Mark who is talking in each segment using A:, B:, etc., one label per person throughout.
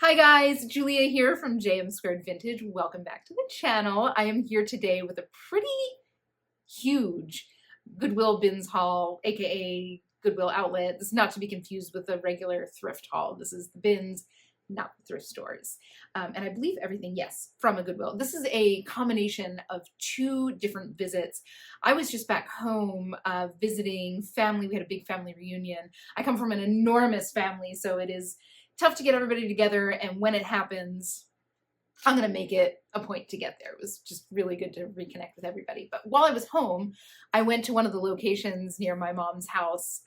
A: Hi guys, Julia here from JM Squared Vintage. Welcome back to the channel. I am here today with a pretty huge Goodwill bins haul, aka Goodwill outlet. This is not to be confused with the regular thrift haul. This is the bins, not the thrift stores. And I believe everything, yes, from a Goodwill. This is a combination of two different visits. I was just back home visiting family. We had a big family reunion. I come from an enormous family, so it is tough to get everybody together, and when it happens, I'm gonna make it a point to get there. It was just really good to reconnect with everybody. But while I was home, I went to one of the locations near my mom's house,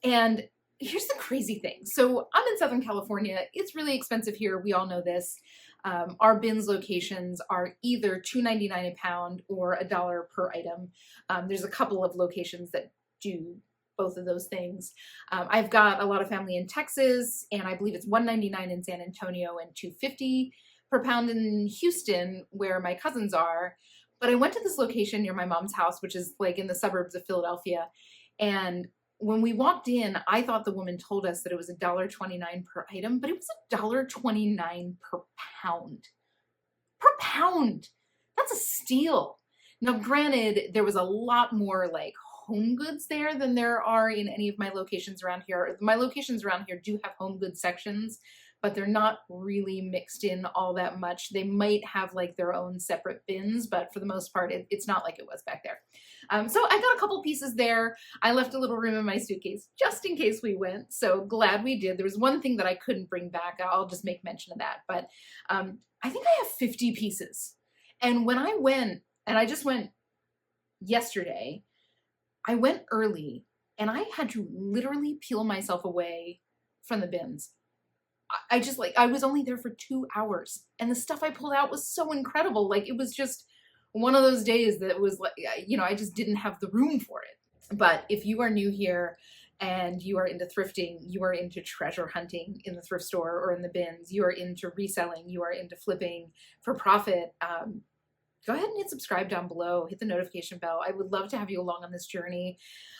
A: and here's the crazy thing. So I'm in Southern California. It's really expensive here. We all know this. Our bins locations are either $2.99 a pound or $1 per item. There's a couple of locations that do both of those things. I've got a lot of family in Texas, and I believe it's $1.99 in San Antonio and $2.50 per pound in Houston, where my cousins are. But I went to this location near my mom's house, which is like in the suburbs of Philadelphia. And when we walked in, I thought the woman told us that it was $1.29 per item, but it was $1.29 per pound. Per pound! That's a steal. Now, granted, there was a lot more like home goods there than there are in any of my locations around here. My locations around here do have home goods sections, but they're not really mixed in all that much. They might have like their own separate bins, but for the most part, it's not like it was back there. So I got a couple pieces there. I left a little room in my suitcase just in case we went. So glad we did. There was one thing that I couldn't bring back. I'll just make mention of that. But I think I have 50 pieces. And when I went, and I just went yesterday, I went early and I had to literally peel myself away from the bins. I was only there for 2 hours and the stuff I pulled out was so incredible. Like it was just one of those days that was like, I just didn't have the room for it. But if you are new here and you are into thrifting, you are into treasure hunting in the thrift store or in the bins, you are into reselling, you are into flipping for profit, go ahead and hit subscribe down below, hit the notification bell. I would love to have you along on this journey.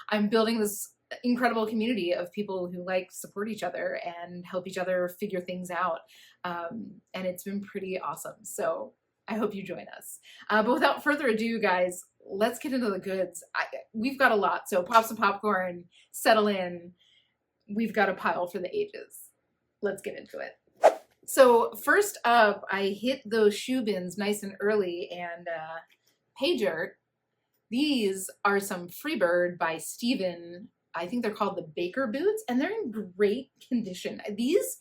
A: I'm building this incredible community of people who like support each other and help each other figure things out. And it's been pretty awesome. So I hope you join us. But without further ado, guys, let's get into the goods. We've got a lot. So pop some popcorn, settle in. We've got a pile for the ages. Let's get into it. So first up, I hit those shoe bins nice and early, and pager. These are some Freebird by Steven. I think they're called the Baker boots, and they're in great condition. These,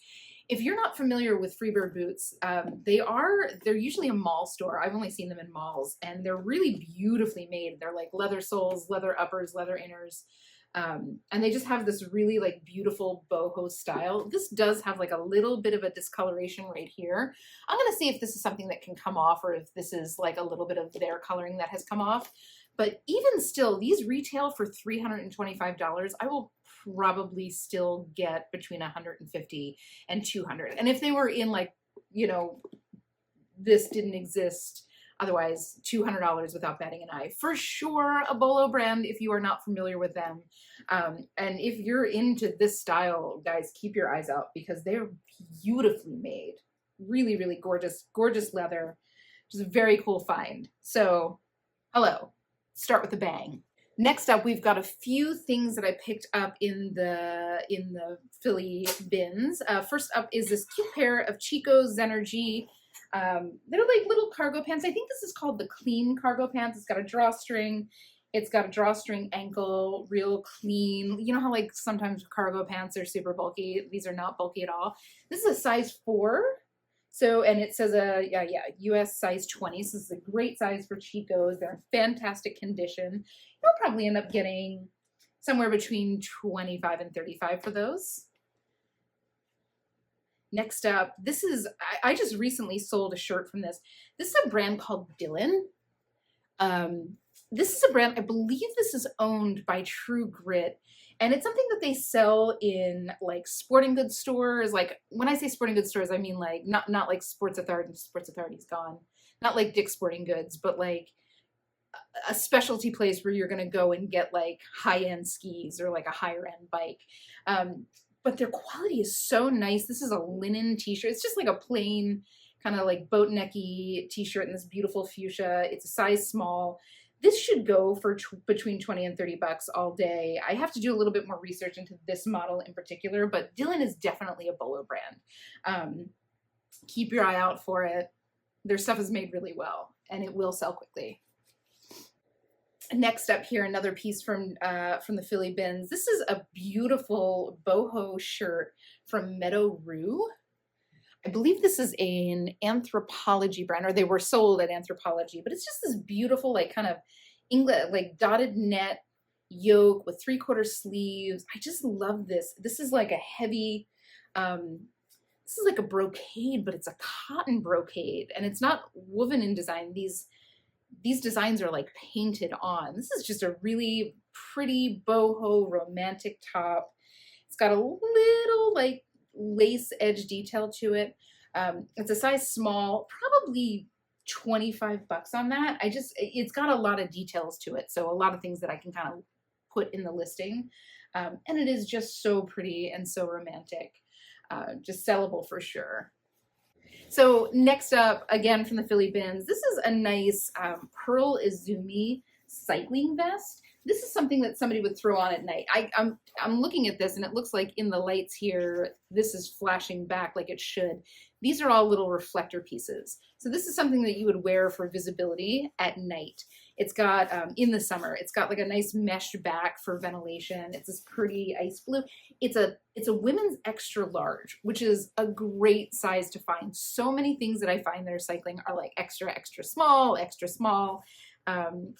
A: if you're not familiar with Freebird boots, they're usually a mall store. I've only seen them in malls, and they're really beautifully made. They're like leather soles, leather uppers, leather inners. And they just have this really like beautiful boho style. This does have like a little bit of a discoloration right here. I'm gonna see if this is something that can come off or if this is like a little bit of their coloring that has come off. But even still, these retail for $325. I will probably still get between $150 and $200. And if they were in like, this didn't exist, otherwise, $200 without batting an eye. For sure, a BOLO brand if you are not familiar with them. And if you're into this style, guys, keep your eyes out because they're beautifully made. Really, really gorgeous, gorgeous leather. Just a very cool find. So, hello. Start with a bang. Next up, we've got a few things that I picked up in the Philly bins. First up is this cute pair of Chico's Zenergy. They're like little cargo pants. I think this is called the clean cargo pants. It's got a drawstring. It's got a drawstring ankle, real clean. You know how like sometimes cargo pants are super bulky. These are not bulky at all. This is a size 4. So, and it says US size 20. So this is a great size for Chico's. They're in fantastic condition. You'll probably end up getting somewhere between 25 and 35 for those. Next up, this is, I just recently sold a shirt from this. This is a brand called Dylan. This is a brand, I believe this is owned by True Grit. And it's something that they sell in like sporting goods stores. Like when I say sporting goods stores, I mean like not like Sports Authority's gone. Not like Dick's Sporting Goods, but like a specialty place where you're going to go and get like high-end skis or like a higher end bike. but their quality is so nice. This is a linen t-shirt. It's just like a plain kind of like boat necky t-shirt in this beautiful fuchsia. It's a size small. This should go for between 20 and 30 bucks all day. I have to do a little bit more research into this model in particular, but Dylan is definitely a BOLO brand. Keep your eye out for it. Their stuff is made really well, and it will sell quickly. Next up here, another piece from the Philly Bins. This is a beautiful boho shirt from Meadow Rue. I believe this is an Anthropologie brand, or they were sold at Anthropologie, but it's just this beautiful, like kind of English, like dotted net yoke with 3/4 sleeves. I just love this. This is like a heavy, this is like a brocade, but it's a cotton brocade, and it's not woven in design. These designs are like painted on. This is just a really pretty boho romantic top. It's got a little like lace edge detail to it. It's a size small, probably 25 bucks on that. It's got a lot of details to it. So a lot of things that I can kind of put in the listing. And it is just so pretty and so romantic. Just sellable for sure. So next up, again from the Philly Bins, this is a nice Pearl Izumi cycling vest. This is something that somebody would throw on at night. I'm looking at this and it looks like in the lights here, this is flashing back like it should. These are all little reflector pieces. So this is something that you would wear for visibility at night. It's got, in the summer, it's got like a nice mesh back for ventilation. It's this pretty ice blue. It's a women's extra large, which is a great size to find. So many things that I find that are cycling are like extra, extra small, extra small.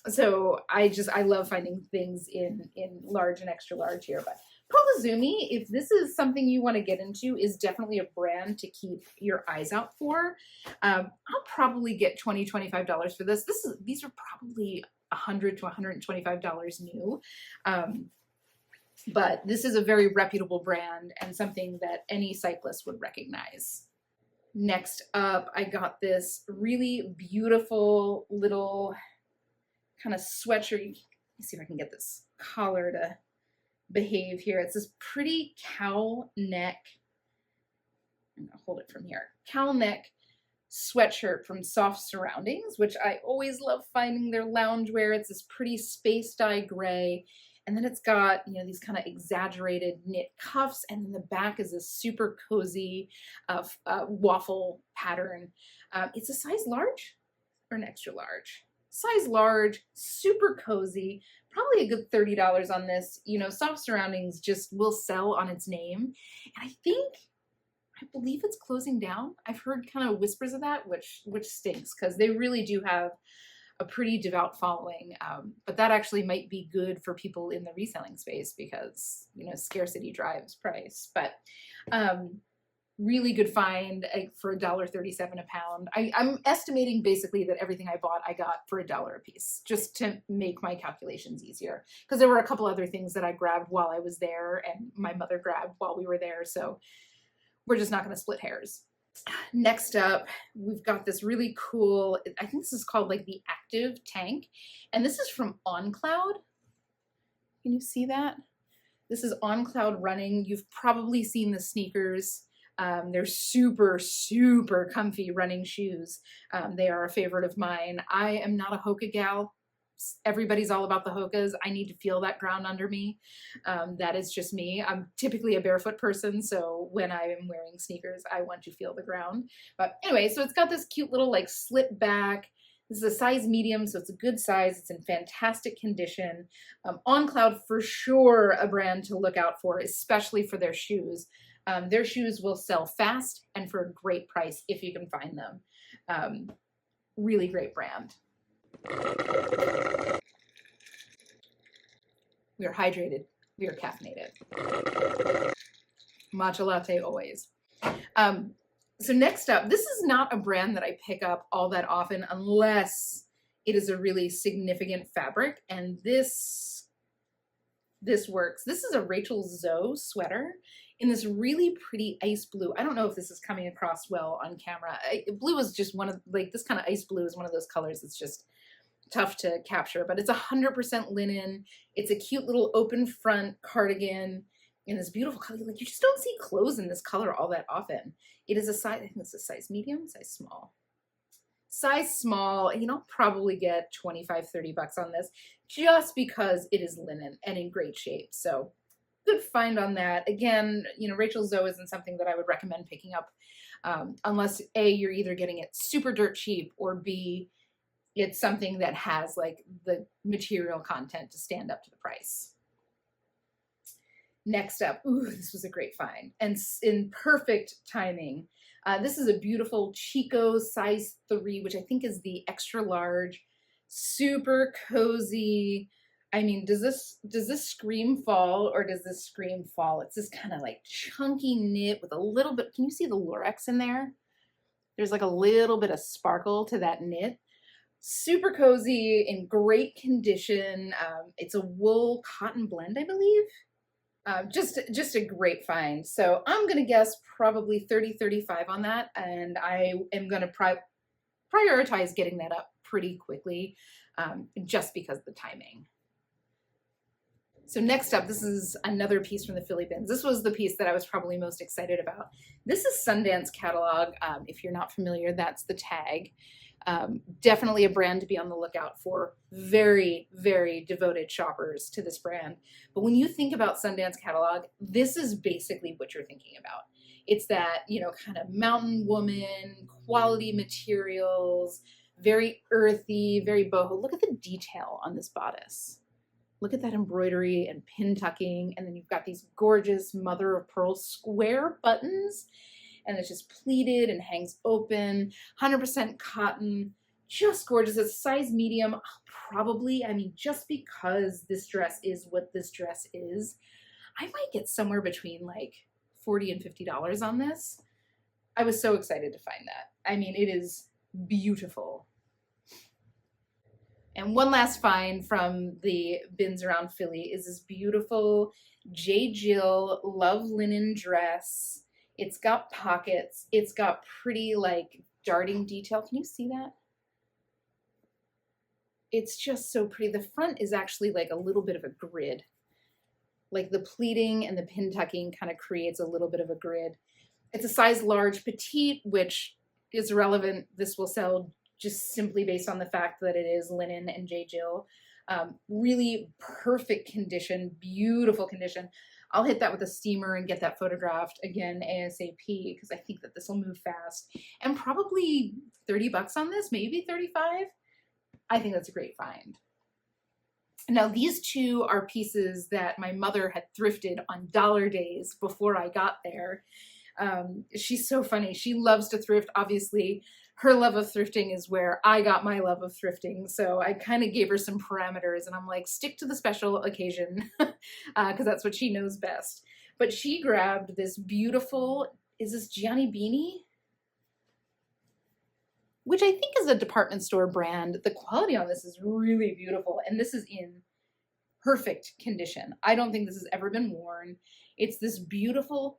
A: So I love finding things in large and extra large here. But Pearl Izumi, if this is something you want to get into, is definitely a brand to keep your eyes out for. I'll probably get $20, $25 for this. These are probably $100 to $125 new. But this is a very reputable brand and something that any cyclist would recognize. Next up, I got this really beautiful little kind of sweatshirt. Let me see if I can get this collar to behave here. It's this pretty cowl neck. I'm gonna hold it from here. Cowl neck sweatshirt from Soft Surroundings, which I always love finding their loungewear. It's this pretty space dye gray. And then it's got, you know, these kind of exaggerated knit cuffs, and then the back is a super cozy waffle pattern. It's a size large or an extra large? Size large, super cozy, probably a good $30 on this. You know, Soft Surroundings just will sell on its name. And I believe it's closing down. I've heard kind of whispers of that, which stinks, because they really do have a pretty devout following. But that actually might be good for people in the reselling space because, you know, scarcity drives price. But really good find for $1.37 a pound. I'm estimating basically that everything I bought, I got for $1 a piece, just to make my calculations easier. Because there were a couple other things that I grabbed while I was there and my mother grabbed while we were there. So we're just not going to split hairs. Next up, we've got this really cool, I think this is called like the Active Tank. And this is from On Cloud. Can you see that? This is On Cloud running. You've probably seen the sneakers. They're super, super comfy running shoes. They are a favorite of mine. I am not a Hoka gal. Everybody's all about the Hokas. I need to feel that ground under me. That is just me. I'm typically a barefoot person, so when I am wearing sneakers, I want to feel the ground. But anyway, so it's got this cute little like slip back. This is a size medium, so it's a good size. It's in fantastic condition. On Cloud, for sure, a brand to look out for, especially for their shoes. Their shoes will sell fast and for a great price if you can find them. Really great brand. We are hydrated. We are caffeinated. Matcha latte always. So next up, this is not a brand that I pick up all that often unless it is a really significant fabric, and this works. This is a Rachel Zoe sweater in this really pretty ice blue. I don't know if this is coming across well on camera. Blue is just one of, like, this kind of ice blue is one of those colors that's just tough to capture, but it's 100% linen. It's a cute little open front cardigan. in this beautiful color. Like, you just don't see clothes in this color all that often. It is a size, I think it's a size medium, size small. Size small, and I'll probably get 25, 30 bucks on this just because it is linen and in great shape. So good find on that. Again, Rachel Zoe isn't something that I would recommend picking up unless A, you're either getting it super dirt cheap, or B, it's something that has like the material content to stand up to the price. Next up, ooh, this was a great find and in perfect timing. This is a beautiful Chico size 3, which I think is the extra large, super cozy. I mean, does this scream fall, or does this scream fall? It's this kind of like chunky knit with a little bit, can you see the lurex in there? There's like a little bit of sparkle to that knit. Super cozy, in great condition. It's a wool cotton blend, I believe. Just a great find. So I'm going to guess probably 30, 35 on that. And I am going to prioritize getting that up pretty quickly just because of the timing. So next up, this is another piece from the Philly bins. This was the piece that I was probably most excited about. This is Sundance catalog. If you're not familiar, that's the tag. Definitely a brand to be on the lookout for. Very, very devoted shoppers to this brand. But when you think about Sundance catalog, this is basically what you're thinking about. It's that, kind of mountain woman, quality materials, very earthy, very boho. Look at the detail on this bodice. Look at that embroidery and pin tucking. And then you've got these gorgeous mother of pearl square buttons. And it's just pleated and hangs open, 100% cotton, just gorgeous. It's size medium, probably, just because this dress is what this dress is, I might get somewhere between like $40 and $50 on this. I was so excited to find that. It is beautiful. And one last find from the bins around Philly is this beautiful J. Jill love linen dress. It's got pockets. It's got pretty like darting detail. Can you see that? It's just so pretty. The front is actually like a little bit of a grid. Like the pleating and the pin tucking kind of creates a little bit of a grid. It's a size large petite, which is relevant. This will sell just simply based on the fact that it is linen and J. Jill. Really perfect condition, beautiful condition. I'll hit that with a steamer and get that photographed again ASAP because I think that this will move fast. And probably 30 bucks on this, maybe 35. I think that's a great find. Now these two are pieces that my mother had thrifted on dollar days before I got there. She's so funny. She loves to thrift. Obviously, her love of thrifting is where I got my love of thrifting. So I kind of gave her some parameters and I'm like, stick to the special occasion because that's what she knows best. But she grabbed this beautiful, is this Gianni Beanie? Which I think is a department store brand. The quality on this is really beautiful. And this is in perfect condition. I don't think this has ever been worn. It's this beautiful,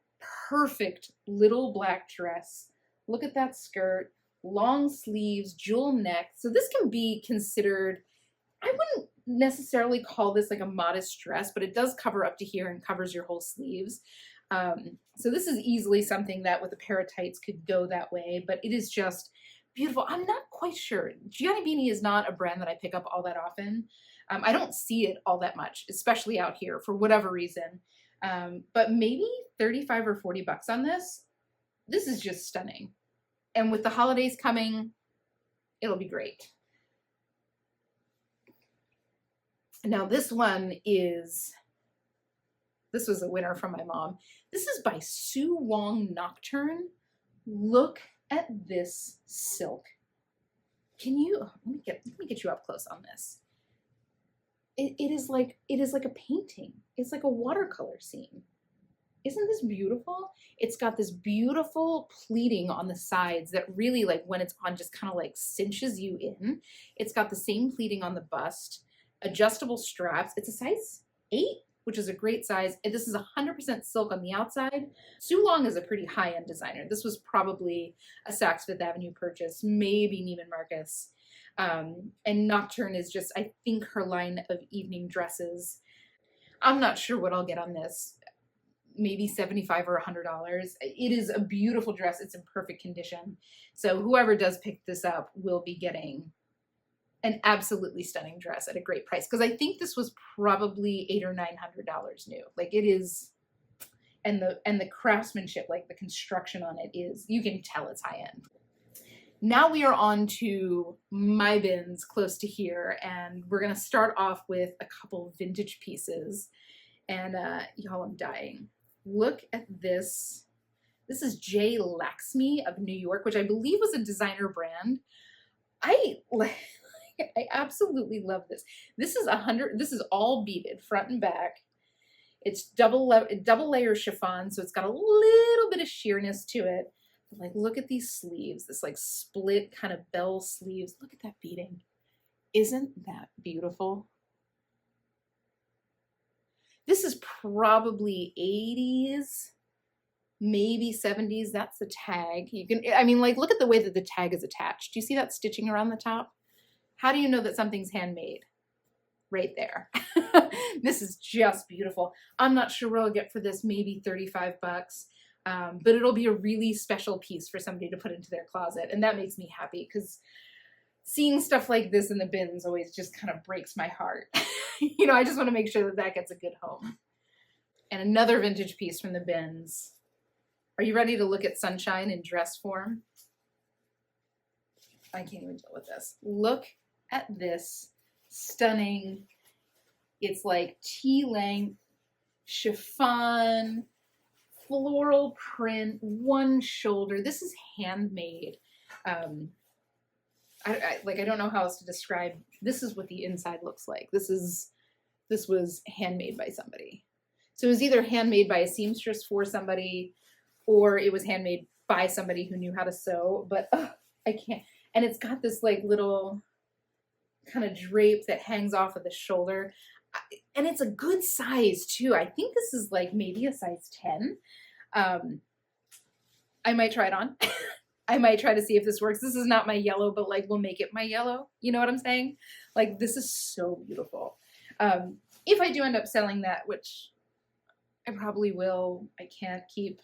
A: perfect little black dress. Look at that skirt. Long sleeves, jewel neck. So this can be considered, I wouldn't necessarily call this like a modest dress, but it does cover up to here and covers your whole sleeves. So this is easily something that with a pair of tights could go that way, but it is just beautiful. I'm not quite sure. Gianni Beanie is not a brand that I pick up all that often. I don't see it all that much, especially out here for whatever reason. But maybe 35 or 40 bucks on this. This is just stunning. And with the holidays coming, it'll be great. Now this one is, this was a winner from my mom. This is by Sue Wong Nocturne. Look at this silk. Can you, let me get you up close on this. It is like a painting. It's like a watercolor scene. Isn't this beautiful? It's got this beautiful pleating on the sides that really, like when it's on, just kind of like cinches you in. It's got the same pleating on the bust, adjustable straps. It's a size 8, which is a great size. And this is 100% silk on the outside. Sue Long is a pretty high-end designer. This was probably a Saks Fifth Avenue purchase, maybe Neiman Marcus. And Nocturne is just, I think, her line of evening dresses. I'm not sure what I'll get on this. maybe $75 or $100. It is a beautiful dress. It's in perfect condition. So whoever does pick this up will be getting an absolutely stunning dress at a great price. Because I think this was probably $800 or $900 new. Like it is, and the craftsmanship, like the construction on it is, you can tell it's high end. Now we are on to my bins close to here, and we're gonna start off with a couple vintage pieces. And y'all, I'm dying. Look at this. This is J. Laxmi of New York, which I believe was a designer brand. I absolutely love this. This is all beaded front and back. It's double layer chiffon, so it's got a little bit of sheerness to it. But like, look at these sleeves, this like split kind of bell sleeves. Look at that beading. Isn't that beautiful? This is probably 80s, maybe 70s. That's the tag. You can, I mean, like, look at the way that the tag is attached. Do you see that stitching around the top? How do you know that something's handmade? Right there. This is just beautiful. I'm not sure what I'll get for this, maybe 35 bucks. But it'll be a really special piece for somebody to put into their closet. And that makes me happy because seeing stuff like this in the bins always just kind of breaks my heart. You know, I just want to make sure that that gets a good home. And another vintage piece from the bins. Are you ready to look at sunshine in dress form? I can't even deal with this. Look at this stunning, it's like tea-length chiffon, floral print, one shoulder. This is handmade. I don't know how else to describe. This is what the inside looks like. This was handmade by somebody. So it was either handmade by a seamstress for somebody, or it was handmade by somebody who knew how to sew. But I can't. And it's got this like little kind of drape that hangs off of the shoulder. And it's a good size too. I think this is like maybe a size 10. I might try it on. I might try to see if this works. This is not my yellow, but like we'll make it my yellow. You know what I'm saying? Like this is so beautiful. If I do end up selling that, which I probably will, I can't keep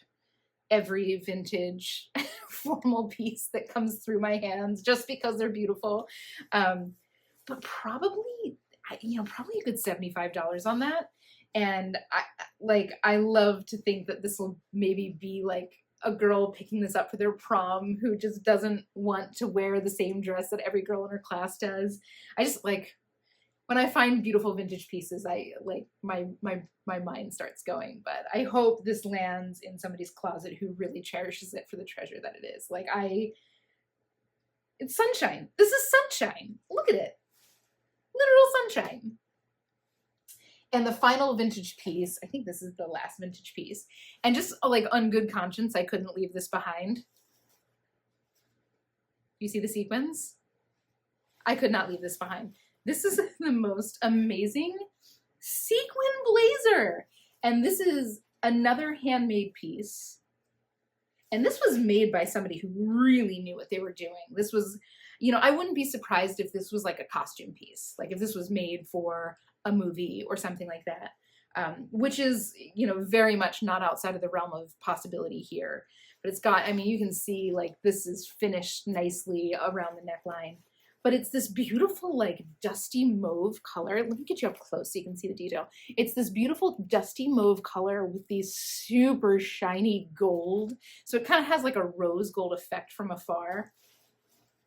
A: every vintage formal piece that comes through my hands just because they're beautiful. But probably, probably a good $75 on that. And I love to think that this will maybe be like a girl picking this up for their prom who just doesn't want to wear the same dress that every girl in her class does. I just like, when I find beautiful vintage pieces, I like my mind starts going. But I hope this lands in somebody's closet who really cherishes it for the treasure that it is. Like it's sunshine. This is sunshine. Look at it. Literal sunshine. And the final vintage piece, I think this is the last vintage piece. And just like on good conscience, I couldn't leave this behind. You see the sequins? I could not leave this behind. This is the most amazing sequin blazer. And this is another handmade piece. And this was made by somebody who really knew what they were doing. This was, I wouldn't be surprised if this was like a costume piece. Like if this was made for a movie or something like that, which is, very much not outside of the realm of possibility here. But it's got, you can see like this is finished nicely around the neckline. But it's this beautiful like dusty mauve color. Let me get you up close so you can see the detail. It's this beautiful dusty mauve color with these super shiny gold. So it kind of has like a rose gold effect from afar.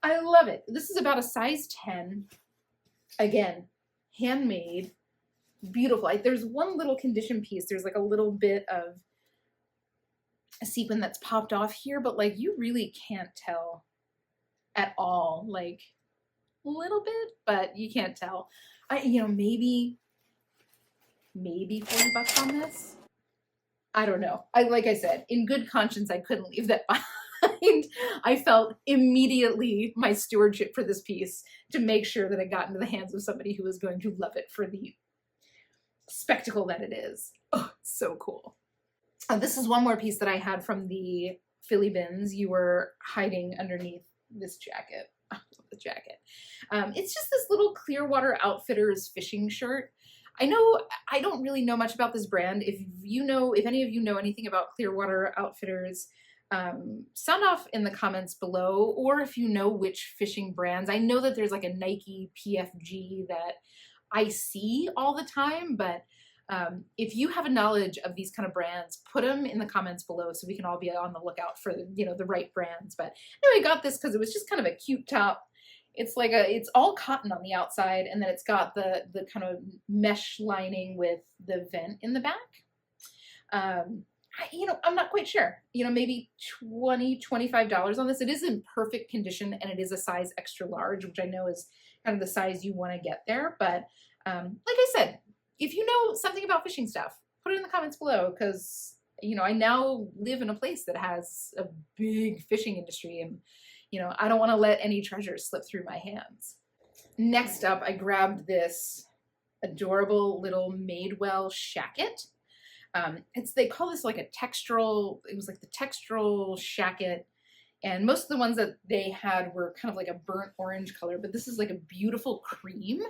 A: I love it. This is about a size 10. Again, handmade, beautiful. There's one little condition piece. There's like a little bit of a sequin that's popped off here, but like you really can't tell at all. Like a little bit, but you can't tell. Maybe 40 bucks on this. I don't know. Like I said, in good conscience, I couldn't leave that behind. I felt immediately my stewardship for this piece to make sure that it got into the hands of somebody who was going to love it for the spectacle that it is. Oh, so cool. This is one more piece that I had from the Philly bins. You were hiding underneath this jacket. I love the jacket. It's just this little Clearwater Outfitters fishing shirt. I know I don't really know much about this brand. If any of you know anything about Clearwater Outfitters, sound off in the comments below, or if you know which fishing brands. I know that there's like a Nike PFG that I see all the time, but if you have a knowledge of these kind of brands, put them in the comments below so we can all be on the lookout for the right brands. But anyway, I got this because it was just kind of a cute top. It's all cotton on the outside, and then it's got the kind of mesh lining with the vent in the back. I'm not quite sure, maybe $20, $25 on this. It is in perfect condition, and it is a size extra large, which I know is kind of the size you want to get there. But like I said, if you know something about fishing stuff, put it in the comments below, because I now live in a place that has a big fishing industry, and I don't want to let any treasures slip through my hands. Next up, I grabbed this adorable little Madewell shacket. They call this like a textural, it was like the textural shacket. And most of the ones that they had were kind of like a burnt orange color, but this is like a beautiful cream.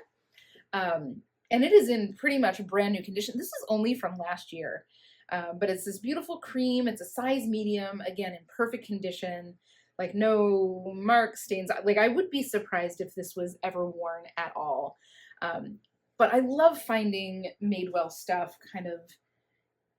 A: And it is in pretty much brand new condition. This is only from last year, but it's this beautiful cream. It's a size medium, again, in perfect condition. Like no mark stains. Like I would be surprised if this was ever worn at all. But I love finding Madewell stuff kind of,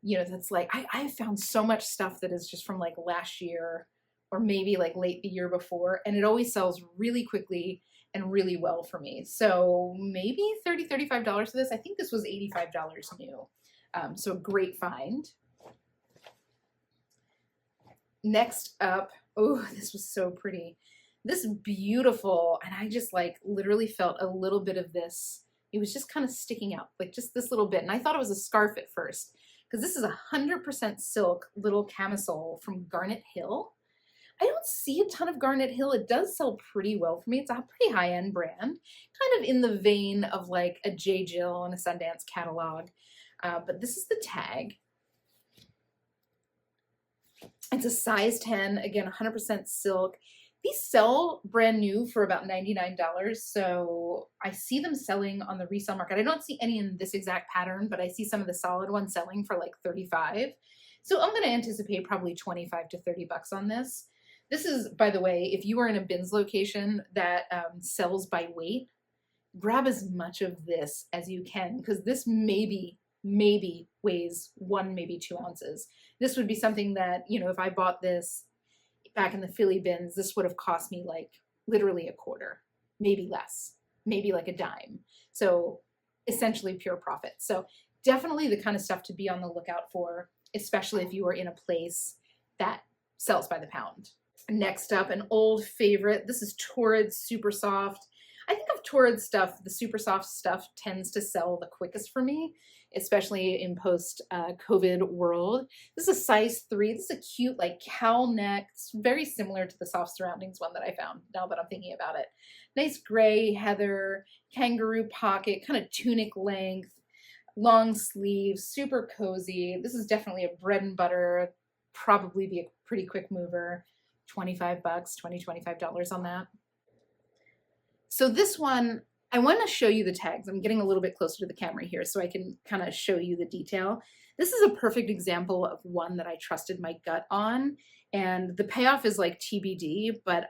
A: that's like, I found so much stuff that is just from like last year or maybe like late the year before. And it always sells really quickly and really well for me. So maybe $30, $35 for this. I think this was $85 new. So a great find. Next up, oh, this was so pretty. This beautiful, and I just like literally felt a little bit of this. It was just kind of sticking out, like just this little bit. And I thought it was a scarf at first, because this is 100% silk little camisole from Garnet Hill. I don't see a ton of Garnet Hill. It does sell pretty well for me. It's a pretty high-end brand, kind of in the vein of like a J. Jill and a Sundance catalog. But this is the tag. It's a size 10, again, 100% silk. These sell brand new for about $99, so I see them selling on the resale market. I don't see any in this exact pattern, but I see some of the solid ones selling for like $35. So I'm going to anticipate probably $25 to $30 on this. This is, by the way, if you are in a bins location that sells by weight, grab as much of this as you can, because this maybe weighs 1, maybe 2 ounces. This would be something that, if I bought this back in the Philly bins, this would have cost me like literally a quarter, maybe less, maybe like a dime. So essentially pure profit. So definitely the kind of stuff to be on the lookout for, especially if you are in a place that sells by the pound. Next up, an old favorite. This is Torrid Super Soft. I think of Torrid stuff, the super soft stuff tends to sell the quickest for me, especially in post-COVID world. This is a size 3. This is a cute like cowl neck. It's very similar to the Soft Surroundings one that I found, now that I'm thinking about it. Nice gray heather, kangaroo pocket, kind of tunic length, long sleeves, super cozy. This is definitely a bread and butter, probably be a pretty quick mover. $25, $20, $25 on that. So this one, I want to show you the tags. I'm getting a little bit closer to the camera here so I can kind of show you the detail. This is a perfect example of one that I trusted my gut on, and the payoff is like TBD, but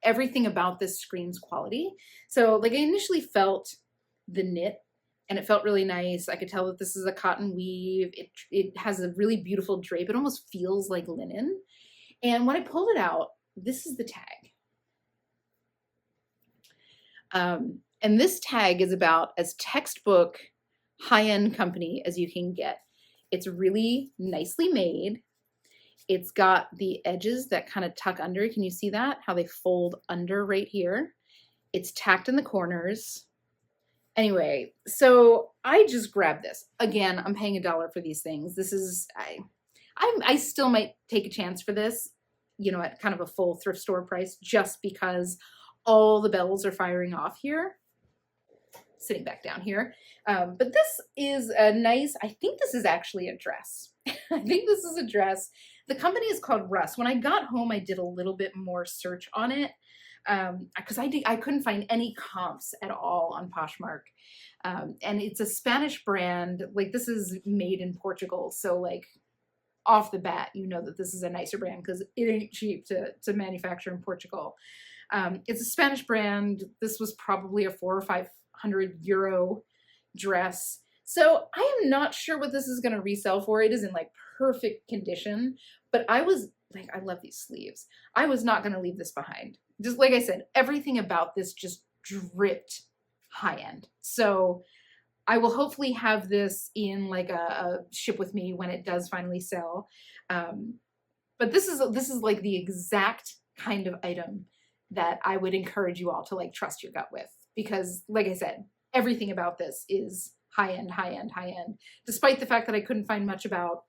A: everything about this screams quality. So like I initially felt the knit, and it felt really nice. I could tell that this is a cotton weave. It has a really beautiful drape. It almost feels like linen. And when I pulled it out, this is the tag. And this tag is about as textbook high-end company as you can get. It's really nicely made. It's got the edges that kind of tuck under. Can you see that? How they fold under right here. It's tacked in the corners. Anyway, so I just grabbed this. Again, I'm paying $1 for these things. This is, I still might take a chance for this, at kind of a full thrift store price, just because all the bells are firing off here. Sitting back down here. But this is a nice, I think this is actually a dress. I think this is a dress. The company is called Russ. When I got home, I did a little bit more search on it. because I couldn't find any comps at all on Poshmark. And it's a Spanish brand. Like, this is made in Portugal, so like off the bat, you know that this is a nicer brand because it ain't cheap to manufacture in Portugal. It's a Spanish brand. This was probably a 400 or 500 euro dress. So I am not sure what this is going to resell for. It is in like perfect condition, but I was like, I love these sleeves. I was not going to leave this behind. Just like I said, everything about this just dripped high end. So I will hopefully have this in like a ship with me when it does finally sell. But this is like the exact kind of item that I would encourage you all to like trust your gut with, because like I said, everything about this is high end, high end, high end. Despite the fact that I couldn't find much about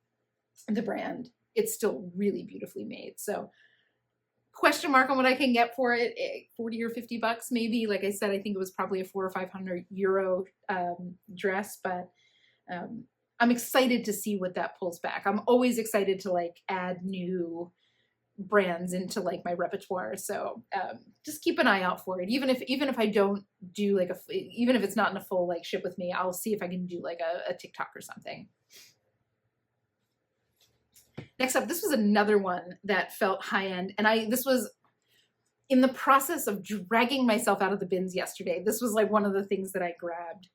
A: the brand, it's still really beautifully made. So question mark on what I can get for it, 40 or 50 bucks maybe. Like I said, I think it was probably a 400 or 500 euro dress, but I'm excited to see what that pulls back. I'm always excited to like add new brands into like my repertoire. So just keep an eye out for it. Even if I don't do like even if it's not in a full like ship with me, I'll see if I can do like a TikTok or something. Next up, this was another one that felt high end, and this was in the process of dragging myself out of the bins yesterday. This was like one of the things that I grabbed.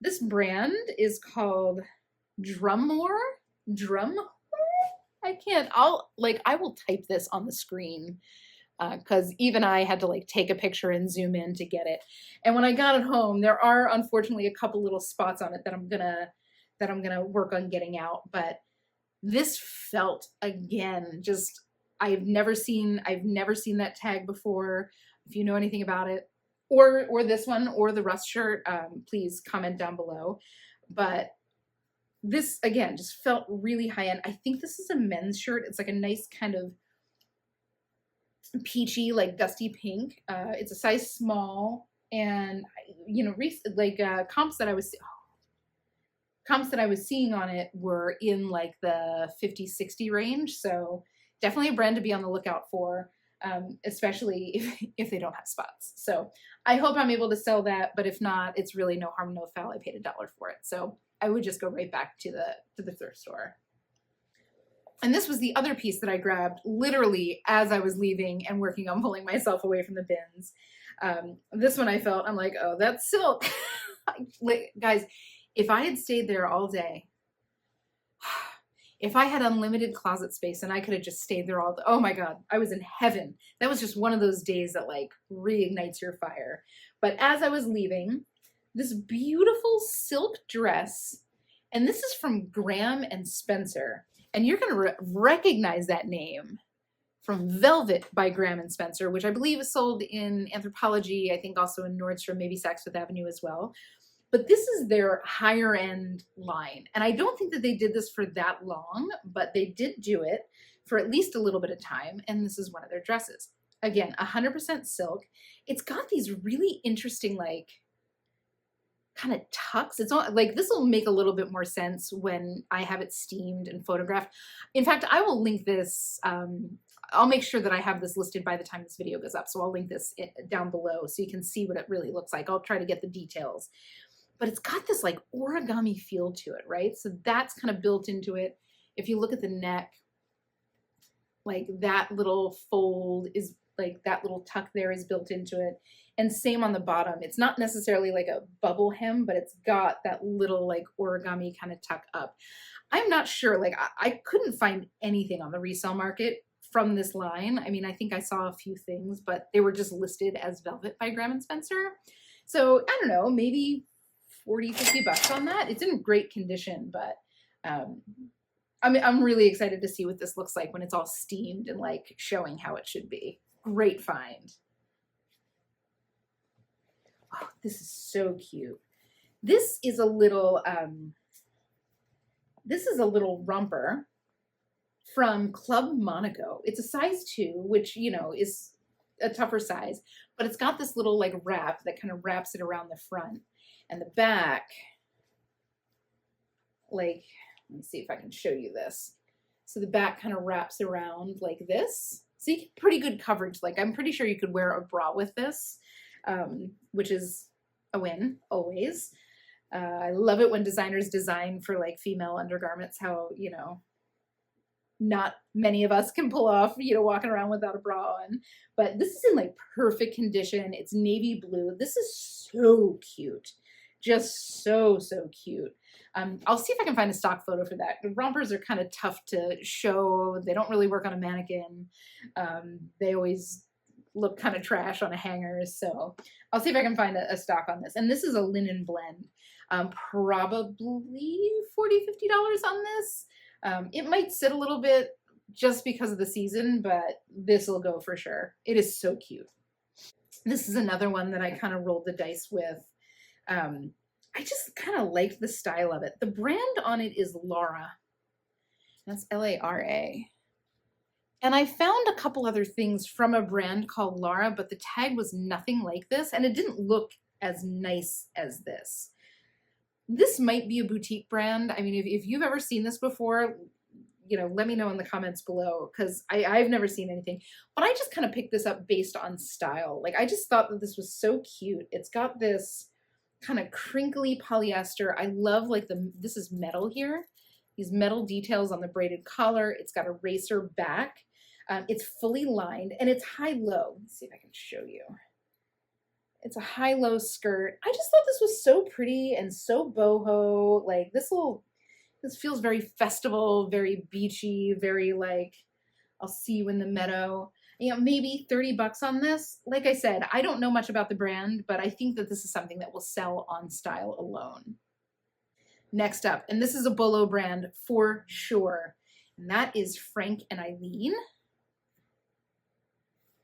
A: This brand is called Drummore. I will type this on the screen because even I had to like take a picture and zoom in to get it. And when I got it home, there are unfortunately a couple little spots on it that I'm gonna work on getting out. But this felt, again, just I've never seen that tag before. If you know anything about it, or this one, or the Rust shirt, please comment down below. But this, again, just felt really high end. I think this is a men's shirt. It's like a nice kind of peachy, like dusty pink. It's a size small, and you know, comps that I was seeing on it were in like the 50-60 range. So definitely a brand to be on the lookout for, especially if they don't have spots. So I hope I'm able to sell that, but if not, it's really no harm, no foul. I paid $1 for it. So I would just go right back to the thrift store. And this was the other piece that I grabbed literally as I was leaving and working on pulling myself away from the bins. This one I'm like, oh, that's silk. Guys, if I had stayed there all day, if I had unlimited closet space and I could have just stayed there all day, oh my God, I was in heaven. That was just one of those days that like reignites your fire. But as I was leaving, this beautiful silk dress, and this is from Graham and Spencer, and you're going to recognize that name from Velvet by Graham and Spencer, which I believe is sold in Anthropologie, I think also in Nordstrom, maybe Saks Fifth Avenue as well. But this is their higher end line. And I don't think that they did this for that long, but they did do it for at least a little bit of time. And this is one of their dresses. Again, 100% silk. It's got these really interesting, like, kind of tucks. It's all like, this will make a little bit more sense when I have it steamed and photographed. In fact, I will link this. I'll make sure that I have this listed by the time this video goes up. So I'll link this down below so you can see what it really looks like. I'll try to get the details. But it's got this like origami feel to it, right? So that's kind of built into it. If you look at the neck, like that little fold is like that little tuck there is built into it. And same on the bottom. It's not necessarily like a bubble hem, but it's got that little like origami kind of tuck up. I'm not sure, like I couldn't find anything on the resale market from this line. I mean, I think I saw a few things, but they were just listed as Velvet by Graham and Spencer. So I don't know, maybe 40, 50 bucks on that. It's in great condition, but I'm really excited to see what this looks like when it's all steamed and like showing how it should be. Great find. Oh, this is so cute. This is a little romper from Club Monaco. It's a size 2, which, you know, is a tougher size, but it's got this little like wrap that kind of wraps it around the front. And the back, like, let me see if I can show you this. So the back kind of wraps around like this. So you get pretty good coverage. Like I'm pretty sure you could wear a bra with this, which is a win always. I love it when designers design for like female undergarments, how, you know, not many of us can pull off, you know, walking around without a bra on. But this is in like perfect condition. It's navy blue. This is so cute. Just so, so cute. I'll see if I can find a stock photo for that. The rompers are kind of tough to show. They don't really work on a mannequin. They always look kind of trash on a hanger. So I'll see if I can find a stock on this. And this is a linen blend. Probably $40–50 on this. It might sit a little bit just because of the season, but this will go for sure. It is so cute. This is another one that I kind of rolled the dice with. I just kind of like the style of it. The brand on it is Lara. That's Lara. And I found a couple other things from a brand called Lara, but the tag was nothing like this, and it didn't look as nice as this. This might be a boutique brand. I mean, if you've ever seen this before, you know, let me know in the comments below, because I've never seen anything. But I just kind of picked this up based on style. Like, I just thought that this was so cute. It's got this kind of crinkly polyester. I love like this is metal here. These metal details on the braided collar. It's got a racer back. It's fully lined and it's high-low. Let's see if I can show you. It's a high-low skirt. I just thought this was so pretty and so boho. Like this feels very festival, very beachy, very like, I'll see you in the meadow. You know, maybe 30 bucks on this. Like I said, I don't know much about the brand, but I think that this is something that will sell on style alone. Next up, and this is a BOLO brand for sure, and that is Frank and Eileen.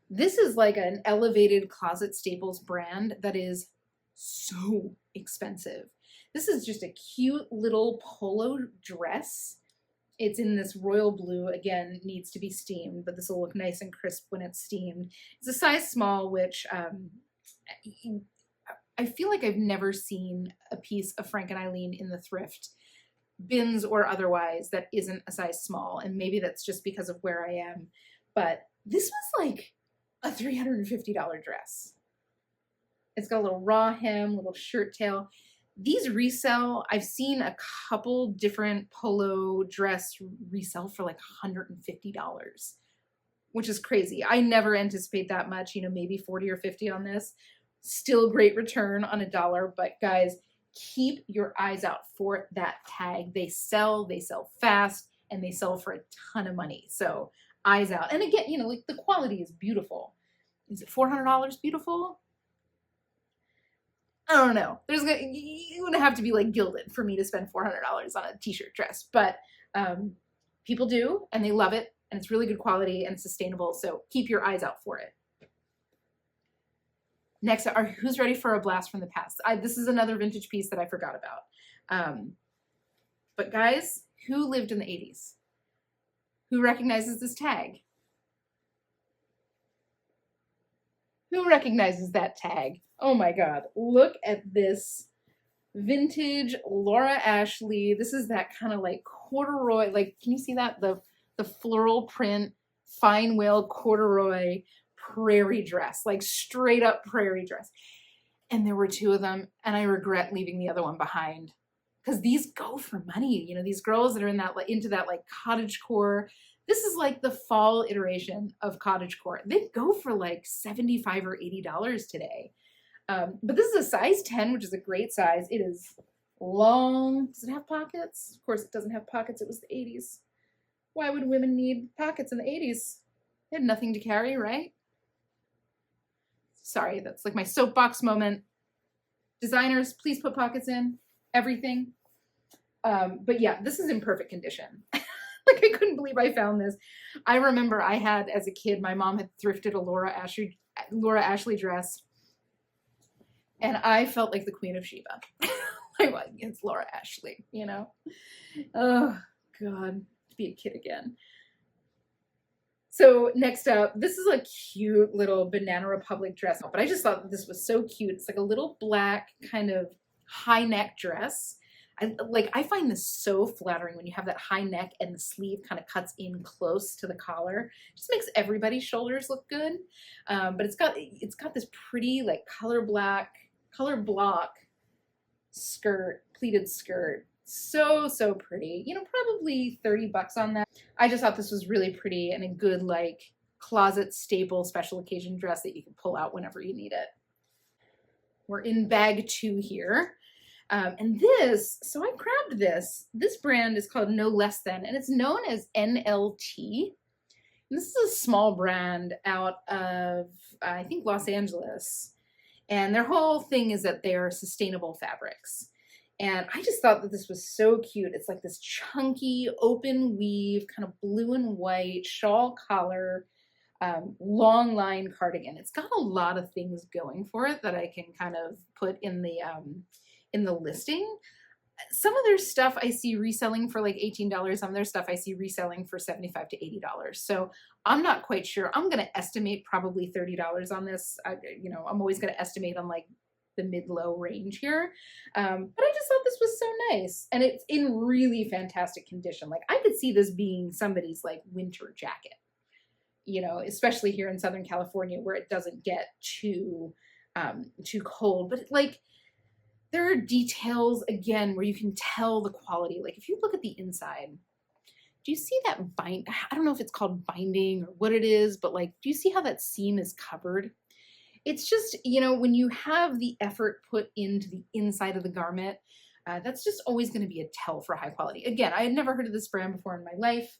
A: This is like an elevated closet staples brand that is so expensive. This is just a cute little polo dress. It's in this royal blue. Again, needs to be steamed, but this will look nice and crisp when it's steamed. It's a size small, which I feel like I've never seen a piece of Frank and Eileen in the thrift bins or otherwise that isn't a size small. And maybe that's just because of where I am. But this was like a $350 dress. It's got a little raw hem, little shirt tail. These resell, I've seen a couple different polo dress resell for like $150, which is crazy. I never anticipate that much, you know, maybe 40 or 50 on this. Still great return on $1, but guys, keep your eyes out for that tag. They sell fast, and they sell for a ton of money. So eyes out. And again, you know, like the quality is beautiful. Is it $400 beautiful? I don't know. You would have to be like gilded for me to spend $400 on a t-shirt dress, but people do, and they love it, and it's really good quality and sustainable. So keep your eyes out for it. Next, who's ready for a blast from the past? This is another vintage piece that I forgot about. But guys, who lived in the 80s? Who recognizes this tag? Who recognizes that tag? Oh my God, look at this vintage Laura Ashley. This is that kind of like corduroy, like, can you see that? The floral print, fine whale corduroy prairie dress, like straight up prairie dress. And there were two of them, and I regret leaving the other one behind because these go for money. You know, these girls that are in that, like, into that like cottagecore. This is like the fall iteration of cottagecore. They go for like $75 or $80 today. But this is a size 10, which is a great size. It is long. Does it have pockets? Of course it doesn't have pockets. It was the 80s. Why would women need pockets in the 80s? They had nothing to carry, right? Sorry, that's like my soapbox moment. Designers, please put pockets in everything. But yeah, this is in perfect condition. Like, I couldn't believe I found this. I remember I had, as a kid, my mom had thrifted a Laura Ashley dress, and I felt like the Queen of Sheba. Like, it's Laura Ashley, you know? Oh, God, to be a kid again. So next up, this is a cute little Banana Republic dress, but I just thought this was so cute. It's like a little black kind of high neck dress. I find this so flattering when you have that high neck and the sleeve kind of cuts in close to the collar. It just makes everybody's shoulders look good. But it's got this pretty like color block skirt, pleated skirt. So, so pretty. You know, probably 30 bucks on that. I just thought this was really pretty and a good like closet staple special occasion dress that you can pull out whenever you need it. We're in bag 2 here. And this, so I grabbed this. This brand is called No Less Than, and it's known as NLT. And this is a small brand out of, I think, Los Angeles. And their whole thing is that they're sustainable fabrics. And I just thought that this was so cute. It's like this chunky, open weave, kind of blue and white, shawl collar, long line cardigan. It's got a lot of things going for it that I can kind of put in the listing. Some of their stuff I see reselling for like $18. Some of their stuff I see reselling for $75 to $80. So I'm not quite sure. I'm going to estimate probably $30 on this. You know, I'm always going to estimate on like the mid-low range here. But I just thought this was so nice. And it's in really fantastic condition. Like I could see this being somebody's like winter jacket, you know, especially here in Southern California where it doesn't get too cold. But like, there are details, again, where you can tell the quality. Like if you look at the inside, do you see that I don't know if it's called binding or what it is, but like, do you see how that seam is covered? It's just, you know, when you have the effort put into the inside of the garment, that's just always going to be a tell for high quality. Again, I had never heard of this brand before in my life,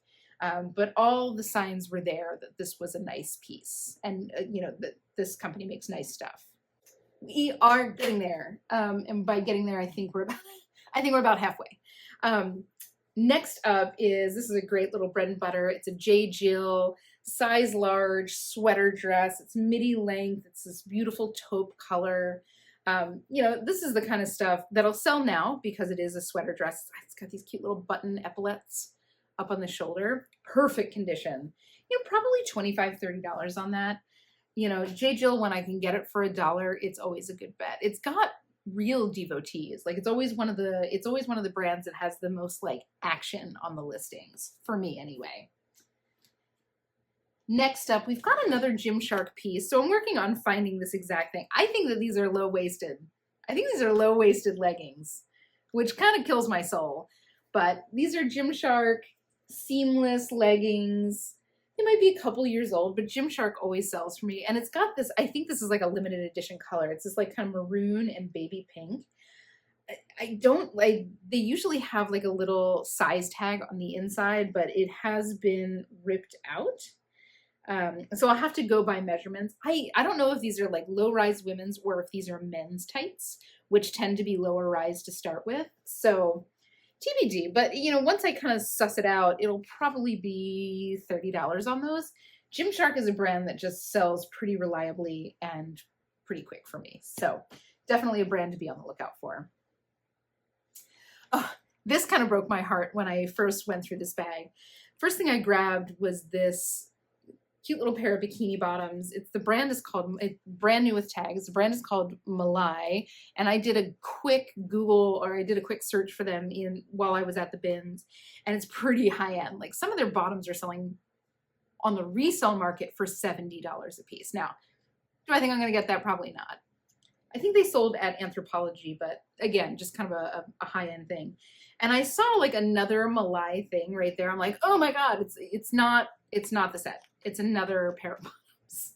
A: but all the signs were there that this was a nice piece and, you know, that this company makes nice stuff. We are getting there, and by getting there, I think we're about halfway. Next up is, this is a great little bread and butter. It's a J. Jill size large sweater dress. It's midi length. It's this beautiful taupe color. You know, this is the kind of stuff that'll sell now because it is a sweater dress. It's got these cute little button epaulets up on the shoulder. Perfect condition. You know, probably $25, $30 on that. You know, J. Jill, when I can get it for $1, it's always a good bet. It's got real devotees. Like it's always one of the brands that has the most like action on the listings, for me anyway. Next up, we've got another Gymshark piece. So I'm working on finding this exact thing. I think that these are low-waisted. I think these are low-waisted leggings, which kind of kills my soul. But these are Gymshark seamless leggings. They might be a couple years old, but Gymshark always sells for me. And it's got this, I think this is like a limited edition color. It's this like kind of maroon and baby pink. I don't like, they usually have like a little size tag on the inside, but it has been ripped out. So I'll have to go by measurements. I don't know if these are like low-rise women's or if these are men's tights, which tend to be lower rise to start with. So TBD, but you know, once I kind of suss it out, it'll probably be $30 on those. Gymshark is a brand that just sells pretty reliably and pretty quick for me. So definitely a brand to be on the lookout for. Oh, this kind of broke my heart when I first went through this bag. First thing I grabbed was this cute little pair of bikini bottoms. The brand is called, it's brand new with tags. The brand is called Malai. And I did a quick Google, or I did a quick search for them while I was at the bins. And it's pretty high end. Like some of their bottoms are selling on the resale market for $70 a piece. Now, do I think I'm going to get that? Probably not. I think they sold at Anthropologie, but again, just kind of a high end thing. And I saw like another Malai thing right there. I'm like, oh my God, it's not the set. It's another pair of bottoms.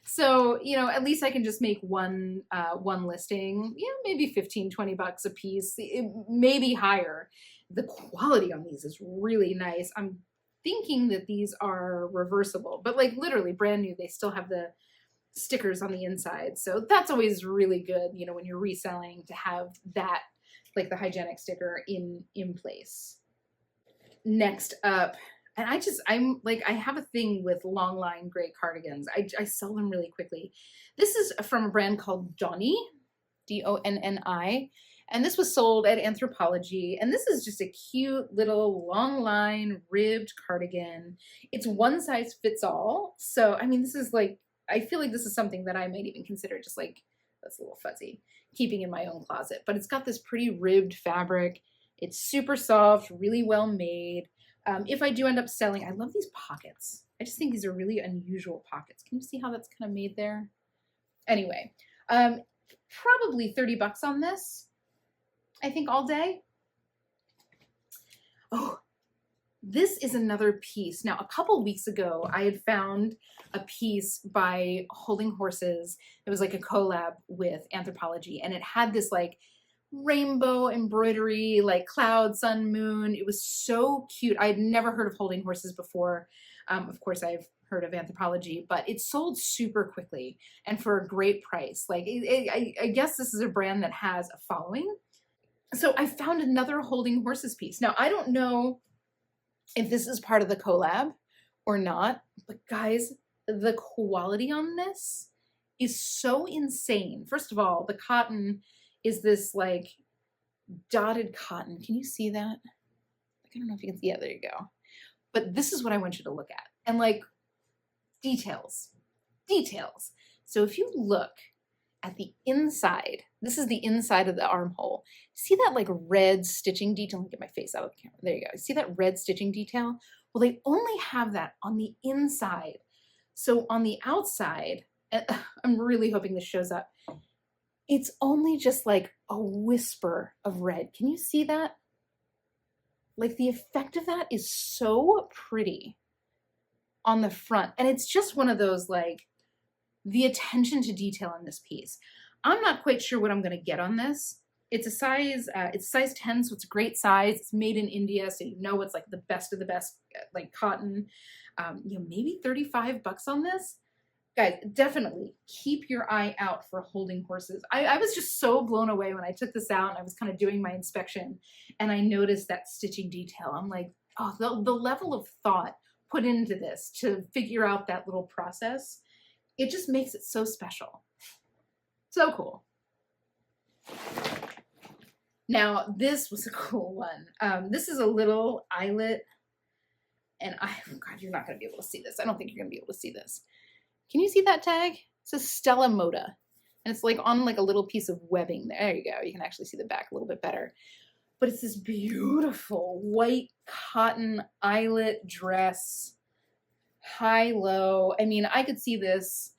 A: So, you know, at least I can just make one listing, you know, maybe 15, 20 bucks a piece, maybe higher. The quality on these is really nice. I'm thinking that these are reversible, but like literally brand new. They still have the stickers on the inside. So that's always really good, you know, when you're reselling, to have that, like the hygienic sticker in place. Next up, and I have a thing with long line gray cardigans. I sell them really quickly. This is from a brand called Donni, D-O-N-N-I. And this was sold at Anthropologie. And this is just a cute little long line ribbed cardigan. It's one size fits all. So, I mean, this is like, I feel like this is something that I might even consider just like, that's a little fuzzy, keeping in my own closet. But it's got this pretty ribbed fabric. It's super soft, really well made. If I do end up selling, I love these pockets. I just think these are really unusual pockets. Can you see how that's kind of made there? Anyway, probably 30 bucks on this, I think, all day. Oh, this is another piece. Now, a couple weeks ago, I had found a piece by Holding Horses. It was like a collab with Anthropologie, and it had this like rainbow embroidery, like cloud, sun, moon. It was so cute. I had never heard of Holding Horses before. Of course, I've heard of Anthropologie, but it sold super quickly and for a great price. Like, I guess this is a brand that has a following. So I found another Holding Horses piece. Now, I don't know if this is part of the collab or not, but guys, the quality on this is so insane. First of all, the cotton is this like dotted cotton. Can you see that? I don't know if you can see. Yeah, there you go. But this is what I want you to look at. And like details. So if you look at the inside, this is the inside of the armhole. See that like red stitching detail? Let me get my face out of the camera. There you go. See that red stitching detail? Well, they only have that on the inside. So on the outside, I'm really hoping this shows up. It's only just like a whisper of red. Can you see that? Like the effect of that is so pretty on the front. And it's just one of those like the attention to detail in this piece. I'm not quite sure what I'm going to get on this. It's a size, it's size 10, so it's a great size. It's made in India, so you know it's like the best of the best, like cotton. You know, maybe 35 bucks on this. Guys, definitely keep your eye out for Holding Horses. I was just so blown away when I took this out and I was kind of doing my inspection and I noticed that stitching detail. I'm like, oh, the level of thought put into this to figure out that little process, it just makes it so special. So cool. Now, this was a cool one. This is a little eyelet, and God, you're not going to be able to see this. I don't think you're going to be able to see this. Can you see that tag? It says Stella Moda, and it's like on like a little piece of webbing. There you go. You can actually see the back a little bit better. But it's this beautiful white cotton eyelet dress, high-low. I mean, I could see this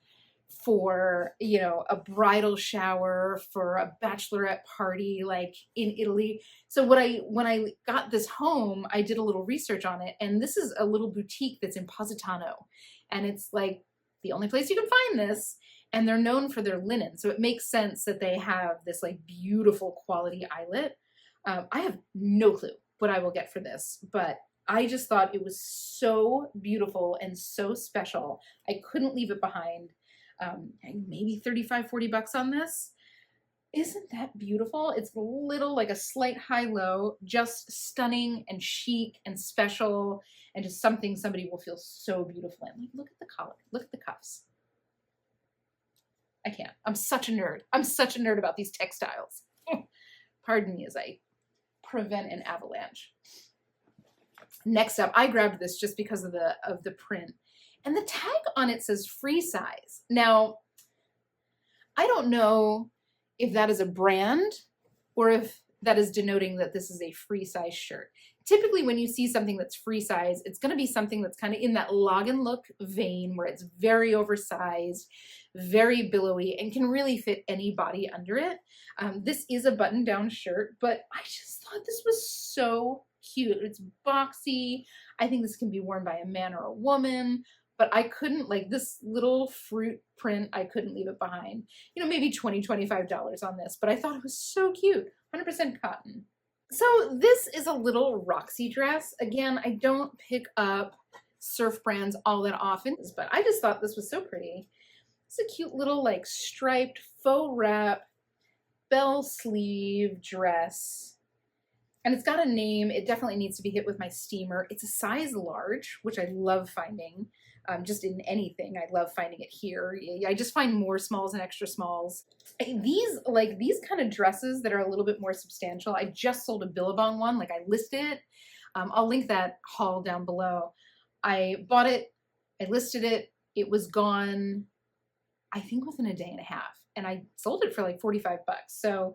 A: for, you know, a bridal shower, for a bachelorette party, like in Italy. So when I got this home, I did a little research on it, and this is a little boutique that's in Positano, and it's like the only place you can find this, and they're known for their linen. So it makes sense that they have this like beautiful quality eyelet. I have no clue what I will get for this, but I just thought it was so beautiful and so special. I couldn't leave it behind. Maybe 35, 40 bucks on this. Isn't that beautiful? It's a little like a slight high-low, just stunning and chic and special, and just something somebody will feel so beautiful in. Like, look at the collar, look at the cuffs. I can't. I'm such a nerd. I'm such a nerd about these textiles. Pardon me as I prevent an avalanche. Next up, I grabbed this just because of the print. And the tag on it says free size. Now, I don't know if that is a brand or if that is denoting that this is a free size shirt. Typically, when you see something that's free size, it's going to be something that's kind of in that log and look vein where it's very oversized, very billowy, and can really fit any body under it. This is a button-down shirt, but I just thought this was so cute. It's boxy. I think this can be worn by a man or a woman. But I couldn't, like this little fruit print, I couldn't leave it behind. You know, maybe $20, $25 on this, but I thought it was so cute. 100% cotton. So this is a little Roxy dress. Again, I don't pick up surf brands all that often, but I just thought this was so pretty. It's a cute little like striped faux wrap bell sleeve dress. And it's got a name. It definitely needs to be hit with my steamer. It's a size large, which I love finding. Just in anything, I love finding it here. I just find more smalls and extra smalls. These kind of dresses that are a little bit more substantial. I just sold a Billabong one, like I listed it. I'll link that haul down below. I bought it, I listed it, it was gone, I think within a day and a half. and I sold it for like 45 bucks. So